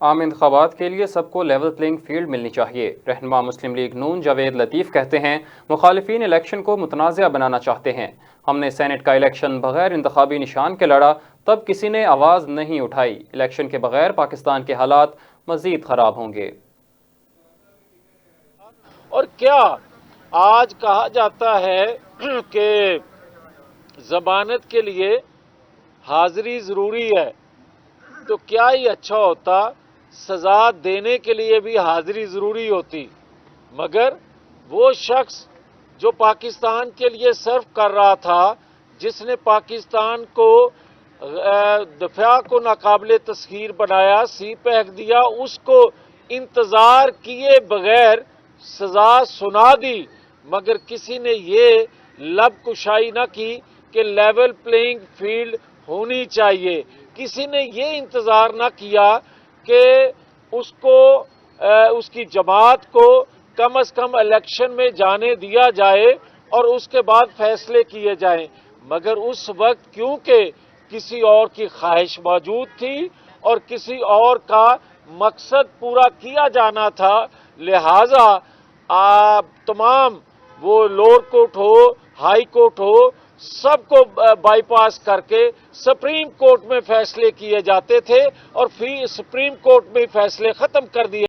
عام انتخابات کے لیے سب کو لیول پلینگ فیلڈ ملنی چاہیے۔ رہنما مسلم لیگ نون جاوید لطیف کہتے ہیں مخالفین الیکشن کو متنازع بنانا چاہتے ہیں۔ ہم نے سینٹ کا الیکشن بغیر انتخابی نشان کے لڑا، تب کسی نے آواز نہیں اٹھائی۔ الیکشن کے بغیر پاکستان کے حالات مزید خراب ہوں گے۔ اور کیا آج کہا جاتا ہے کہ ضمانت کے لیے حاضری ضروری ہے، تو کیا ہی اچھا ہوتا سزا دینے کے لیے بھی حاضری ضروری ہوتی، مگر وہ شخص جو پاکستان کے لیے سرو کر رہا تھا، جس نے پاکستان کو دفاع کو ناقابل تسخیر بنایا، سی پھینک دیا، اس کو انتظار کیے بغیر سزا سنا دی، مگر کسی نے یہ لب کشائی نہ کی کہ لیول پلینگ فیلڈ ہونی چاہیے۔ کسی نے یہ انتظار نہ کیا کہ اس کی جماعت کو کم از کم الیکشن میں جانے دیا جائے اور اس کے بعد فیصلے کیے جائیں، مگر اس وقت کیونکہ کسی اور کی خواہش موجود تھی اور کسی اور کا مقصد پورا کیا جانا تھا، لہذا تمام وہ لوور کورٹ ہو، ہائی کورٹ ہو، سب کو بائی پاس کر کے سپریم کورٹ میں فیصلے کیے جاتے تھے اور پھر سپریم کورٹ میں فیصلے ختم کر دیے